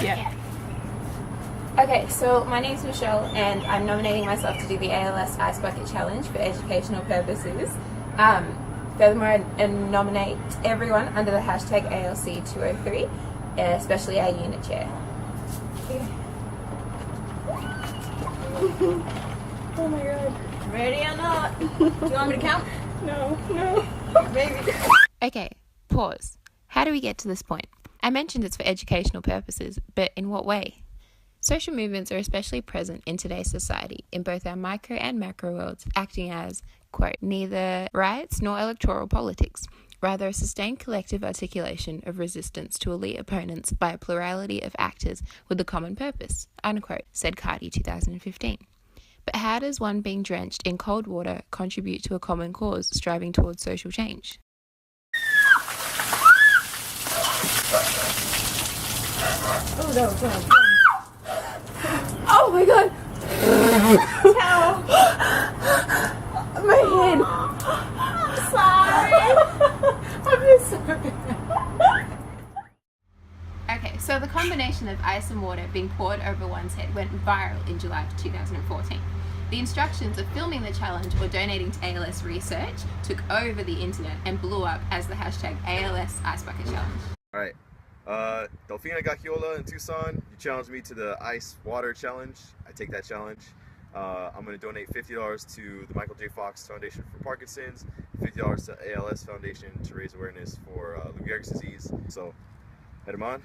Yeah. Okay, so my name's Michelle and I'm nominating myself to do the ALS Ice Bucket Challenge for educational purposes. Furthermore, I nominate everyone under the hashtag ALC203, especially our unit chair. Oh my god. Ready or not? Do you want me to count? No. Maybe. Okay, pause. How do we get to this point? I mentioned it's for educational purposes, but in what way? Social movements are especially present in today's society, in both our micro and macro worlds, acting as, quote, neither riots nor electoral politics, rather a sustained collective articulation of resistance to elite opponents by a plurality of actors with a common purpose, unquote, said Carty 2015. But how does one being drenched in cold water contribute to a common cause striving towards social change? Oh no, oh my god! Ow! My head! I'm sorry! Okay, so the combination of ice and water being poured over one's head went viral in July of 2014. The instructions of filming the challenge or donating to ALS research took over the internet and blew up as the hashtag ALS Ice Bucket Challenge. Alright, Delphina Gacchiola in Tucson, you challenged me to the Ice Water Challenge. I take that challenge. I'm going to donate $50 to the Michael J. Fox Foundation for Parkinson's, $50 to ALS Foundation to raise awareness for Lou Gehrig's disease. So, head him on.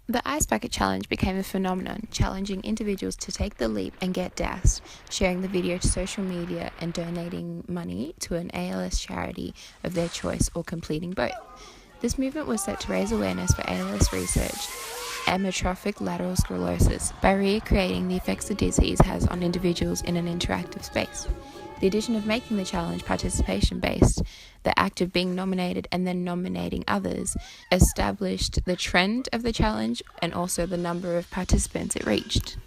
The Ice Bucket Challenge became a phenomenon, challenging individuals to take the leap and get doused, sharing the video to social media and donating money to an ALS charity of their choice or completing both. This movement was set to raise awareness for ALS research, amyotrophic lateral sclerosis, by recreating the effects the disease has on individuals in an interactive space. The addition of making the challenge participation-based, the act of being nominated and then nominating others, established the trend of the challenge and also the number of participants it reached.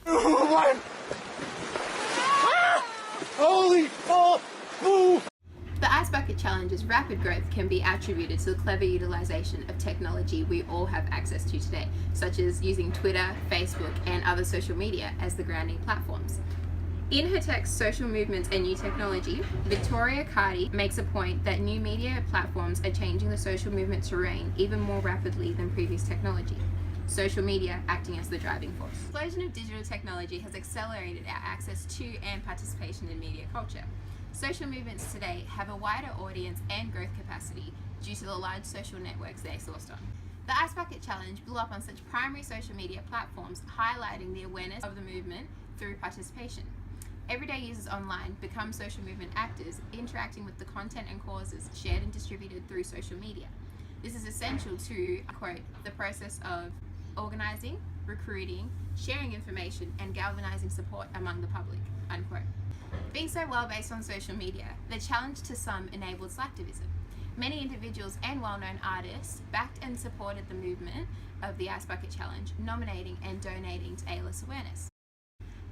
Holy fuck! The Ice Bucket Challenge's rapid growth can be attributed to the clever utilization of technology we all have access to today, such as using Twitter, Facebook, and other social media as the grounding platforms. In her text, Social Movements and New Technology, Victoria Carty makes a point that new media platforms are changing the social movement terrain even more rapidly than previous technology. Social media acting as the driving force. The explosion of digital technology has accelerated our access to and participation in media culture. Social movements today have a wider audience and growth capacity due to the large social networks they are sourced on. The Ice Bucket Challenge blew up on such primary social media platforms, highlighting the awareness of the movement through participation. Everyday users online become social movement actors, interacting with the content and causes shared and distributed through social media. This is essential to, quote, the process of organizing, recruiting, sharing information, and galvanizing support among the public, unquote. Being so well based on social media, the challenge to some enabled slacktivism. Many individuals and well-known artists backed and supported the movement of the Ice Bucket Challenge, nominating and donating to ALS awareness.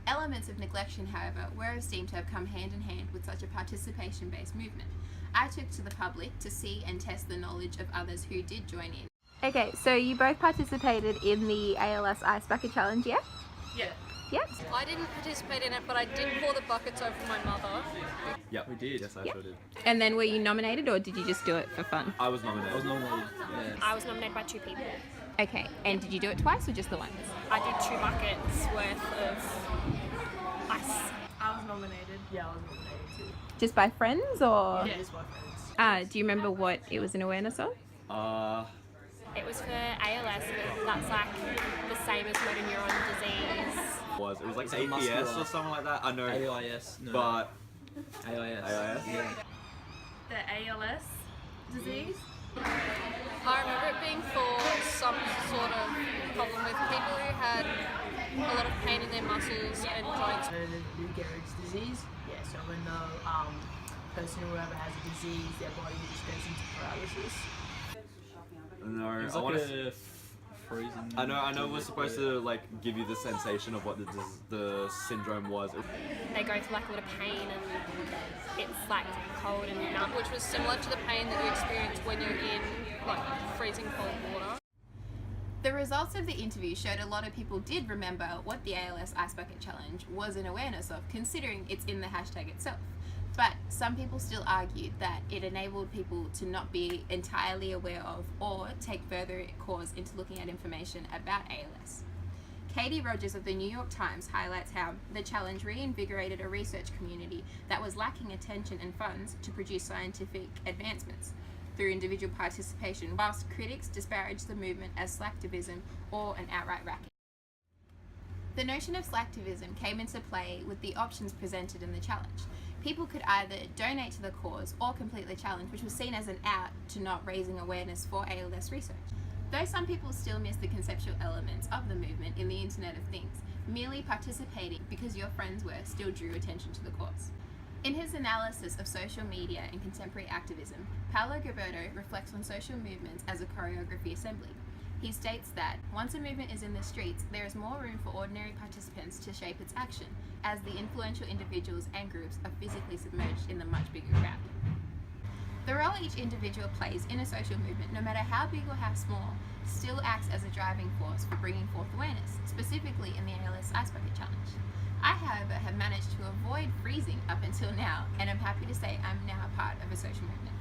Elements of neglection, however, were esteemed to have come hand in hand with such a participation-based movement. I took to the public to see and test the knowledge of others who did join in. Okay, so you both participated in the ALS Ice Bucket Challenge, yeah? Yeah. Yep. I didn't participate in it, but I did pour the buckets over my mother. Yeah, we did. Yes, I sure did. And then were you nominated or did you just do it for fun? I was nominated. Yeah. I was nominated by 2 people. Okay, and did you do it twice or just the once? I did 2 buckets worth of ice. I was nominated. Yeah, I was nominated too. Just by friends or? Yeah, just by friends. Do you remember what it was in awareness of? It was for ALS, that's like the same as motor neuron disease. It was like APS or something like that. I know. AIS. No. But AIS. AIS? Yeah. The ALS disease? I remember it being for some sort of problem with people who had a lot of pain in their muscles and joints. The Lou Gehrig's disease? Yeah, so when the person or whoever has a disease, their body just goes into paralysis. No, It was I like want a freezing. I know we're supposed to like give you the sensation of what the syndrome was. They go through like a lot of pain and it's like cold and numb, which was similar to the pain that you experience when you're in like freezing cold water. The results of the interview showed a lot of people did remember what the ALS Ice Bucket Challenge was an awareness of, considering it's in the hashtag itself. But some people still argued that it enabled people to not be entirely aware of or take further cause into looking at information about ALS. Katie Rogers of the New York Times highlights how the challenge reinvigorated a research community that was lacking attention and funds to produce scientific advancements through individual participation, whilst critics disparaged the movement as slacktivism or an outright racket. The notion of slacktivism came into play with the options presented in the challenge. People could either donate to the cause or complete the challenge, which was seen as an out to not raising awareness for ALS research. Though some people still miss the conceptual elements of the movement in the Internet of Things, merely participating because your friends were still drew attention to the cause. In his analysis of social media and contemporary activism, Paolo Gilberto reflects on social movements as a choreography assembly. He states that once a movement is in the streets, there is more room for ordinary participants to shape its action, as the influential individuals and groups are physically submerged in the much bigger crowd. The role each individual plays in a social movement, no matter how big or how small, still acts as a driving force for bringing forth awareness, specifically in the ALS Ice Bucket Challenge. I, however, have managed to avoid freezing up until now, and I'm happy to say I'm now a part of a social movement.